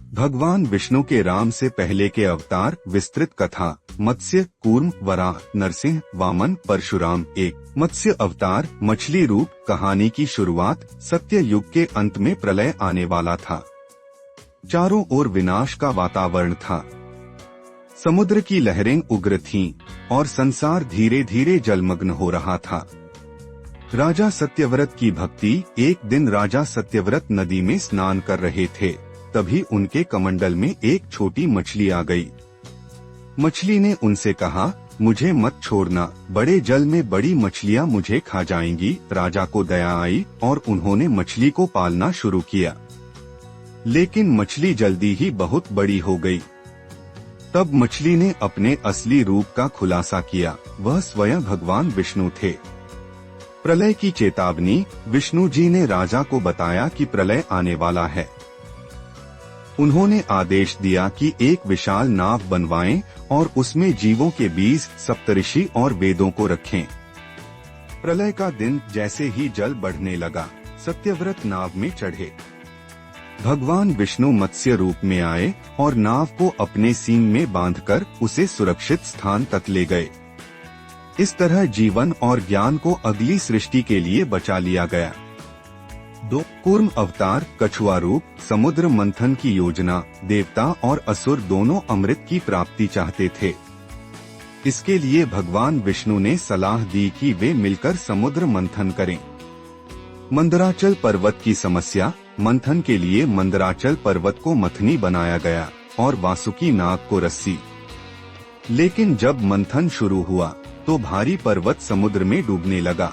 भगवान विष्णु के राम से पहले के अवतार विस्तृत कथा। मत्स्य, कूर्म, वराह, नरसिंह, वामन, परशुराम। एक मत्स्य अवतार मछली रूप। कहानी की शुरुआत सत्य युग के अंत में प्रलय आने वाला था। चारों ओर विनाश का वातावरण था। समुद्र की लहरें उग्र थीं और संसार धीरे धीरे जलमग्न हो रहा था। राजा सत्यव्रत की भक्ति। एक दिन राजा सत्यव्रत नदी में स्नान कर रहे थे, तभी उनके कमंडल में एक छोटी मछली आ गई। मछली ने उनसे कहा, मुझे मत छोड़ना, बड़े जल में बड़ी मछलियां मुझे खा जाएंगी। राजा को दया आई और उन्होंने मछली को पालना शुरू किया, लेकिन मछली जल्दी ही बहुत बड़ी हो गई। तब मछली ने अपने असली रूप का खुलासा किया। वह स्वयं भगवान विष्णु थे। प्रलय की चेतावनी। विष्णु जी ने राजा को बताया कि प्रलय आने वाला है। उन्होंने आदेश दिया कि एक विशाल नाव बनवाएं और उसमें जीवों के बीज, सप्तऋषि और वेदों को रखें। प्रलय का दिन जैसे ही जल बढ़ने लगा, सत्यव्रत नाव में चढ़े। भगवान विष्णु मत्स्य रूप में आए और नाव को अपने सींग में बांधकर उसे सुरक्षित स्थान तक ले गए। इस तरह जीवन और ज्ञान को अगली सृष्टि के लिए बचा लिया गया। 2 कूर्म अवतार कछुआ रूप। समुद्र मंथन की योजना। देवता और असुर दोनों अमृत की प्राप्ति चाहते थे। इसके लिए भगवान विष्णु ने सलाह दी कि वे मिलकर समुद्र मंथन करें। मंदराचल पर्वत की समस्या। मंथन के लिए मंदराचल पर्वत को मथनी बनाया गया और वासुकी नाग को रस्सी। लेकिन जब मंथन शुरू हुआ तो भारी पर्वत समुद्र में डूबने लगा।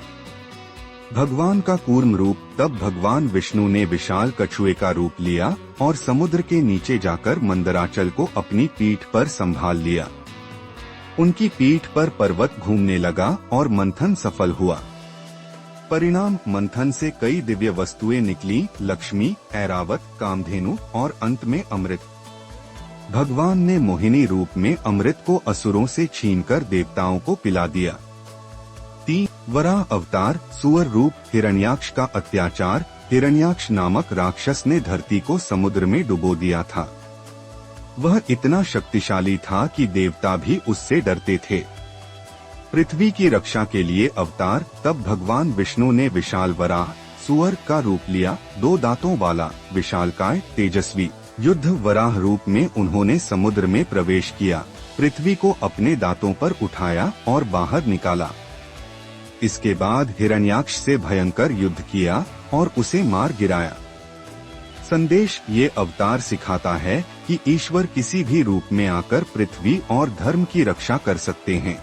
भगवान का कूर्म रूप। तब भगवान विष्णु ने विशाल कछुए का रूप लिया और समुद्र के नीचे जाकर मंदराचल को अपनी पीठ पर संभाल लिया। उनकी पीठ पर पर्वत घूमने लगा और मंथन सफल हुआ। परिणाम, मंथन से कई दिव्य वस्तुएं निकली। लक्ष्मी, ऐरावत, कामधेनु और अंत में अमृत। भगवान ने मोहिनी रूप में अमृत को असुरों से छीनकर देवताओं को पिला दिया। 3 वराह अवतार सुअर रूप। हिरण्याक्ष का अत्याचार। हिरण्याक्ष नामक राक्षस ने धरती को समुद्र में डुबो दिया था। वह इतना शक्तिशाली था कि देवता भी उससे डरते थे। पृथ्वी की रक्षा के लिए अवतार। तब भगवान विष्णु ने विशाल वराह सुअर का रूप लिया। 2 दांतों वाला, विशालकाय, तेजस्वी। युद्ध वराह रूप में उन्होंने समुद्र में प्रवेश किया, पृथ्वी को अपने दांतों पर उठाया और बाहर निकाला। इसके बाद हिरण्याक्ष से भयंकर युद्ध किया और उसे मार गिराया। संदेश, ये अवतार सिखाता है कि ईश्वर किसी भी रूप में आकर पृथ्वी और धर्म की रक्षा कर सकते हैं।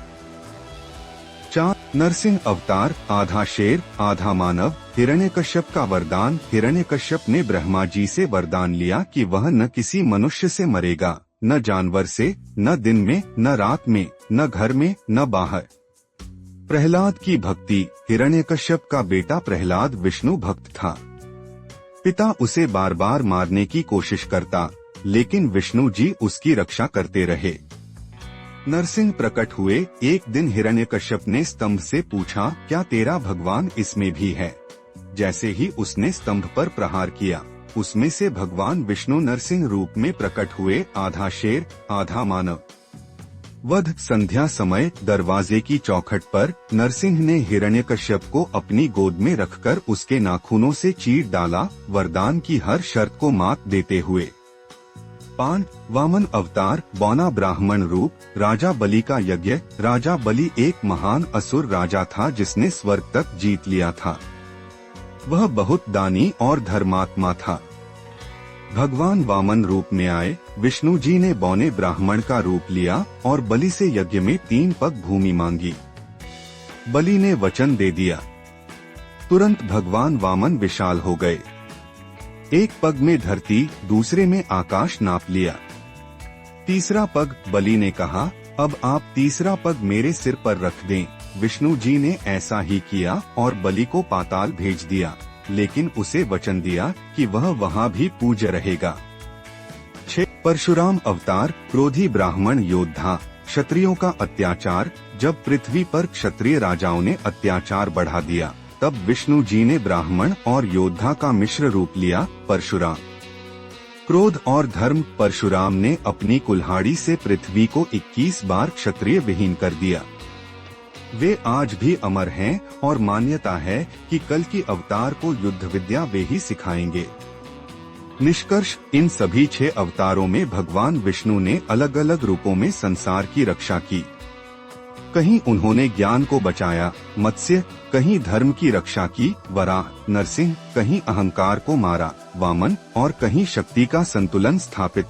4 नरसिंह अवतार। आधा शेर आधा मानव। हिरण्यकश्यप का वरदान। हिरण्यकश्यप ने ब्रह्मा जी से वरदान लिया कि वह न किसी मनुष्य से मरेगा, न जानवर से, न दिन में, न रात में, न घर में, न बाहर। प्रहलाद की भक्ति। हिरण्यकश्यप का बेटा प्रहलाद विष्णु भक्त था। पिता उसे बार बार मारने की कोशिश करता, लेकिन विष्णु जी उसकी रक्षा करते रहे। नरसिंह प्रकट हुए। एक दिन हिरण्यकश्यप ने स्तंभ से पूछा, क्या तेरा भगवान इसमें भी है? जैसे ही उसने स्तंभ पर प्रहार किया, उसमें से भगवान विष्णु नरसिंह रूप में प्रकट हुए। आधा शेर आधा मानव। वध संध्या समय दरवाजे की चौखट पर नरसिंह ने हिरण्यकश्यप को अपनी गोद में रखकर उसके नाखूनों से चीर डाला, वरदान की हर शर्त को मात देते हुए। 5 वामन अवतार। बौना ब्राह्मण रूप। राजा बलि का यज्ञ। राजा बलि एक महान असुर राजा था जिसने स्वर्ग तक जीत लिया था। वह बहुत दानी और धर्मात्मा था। भगवान वामन रूप में आए। विष्णु जी ने बौने ब्राह्मण का रूप लिया और बलि से यज्ञ में 3 पग भूमि मांगी। बलि ने वचन दे दिया। तुरंत भगवान वामन विशाल हो गए। एक पग में धरती, दूसरे में आकाश नाप लिया। तीसरा पग बलि ने कहा, अब आप तीसरा पग मेरे सिर पर रख दें। विष्णु जी ने ऐसा ही किया और बलि को पाताल भेज दिया, लेकिन उसे वचन दिया कि वह वहाँ भी पूज्य रहेगा। 6 परशुराम अवतार। क्रोधी ब्राह्मण योद्धा। क्षत्रियों का अत्याचार। जब पृथ्वी पर क्षत्रिय राजाओं ने अत्याचार बढ़ा दिया, तब विष्णु जी ने ब्राह्मण और योद्धा का मिश्र रूप लिया, परशुराम। क्रोध और धर्म। परशुराम ने अपनी कुल्हाड़ी से पृथ्वी को 21 बार क्षत्रिय विहीन कर दिया। वे आज भी अमर हैं और मान्यता है कि कल की अवतार को युद्ध विद्या वे ही सिखाएंगे। निष्कर्ष, इन सभी 6 अवतारों में भगवान विष्णु ने अलग अलग रूपों में संसार की रक्षा की। कहीं उन्होंने ज्ञान को बचाया, मत्स्य, कहीं धर्म की रक्षा की, वराह, नरसिंह, कहीं अहंकार को मारा, वामन, और कहीं शक्ति का संतुलन स्थापित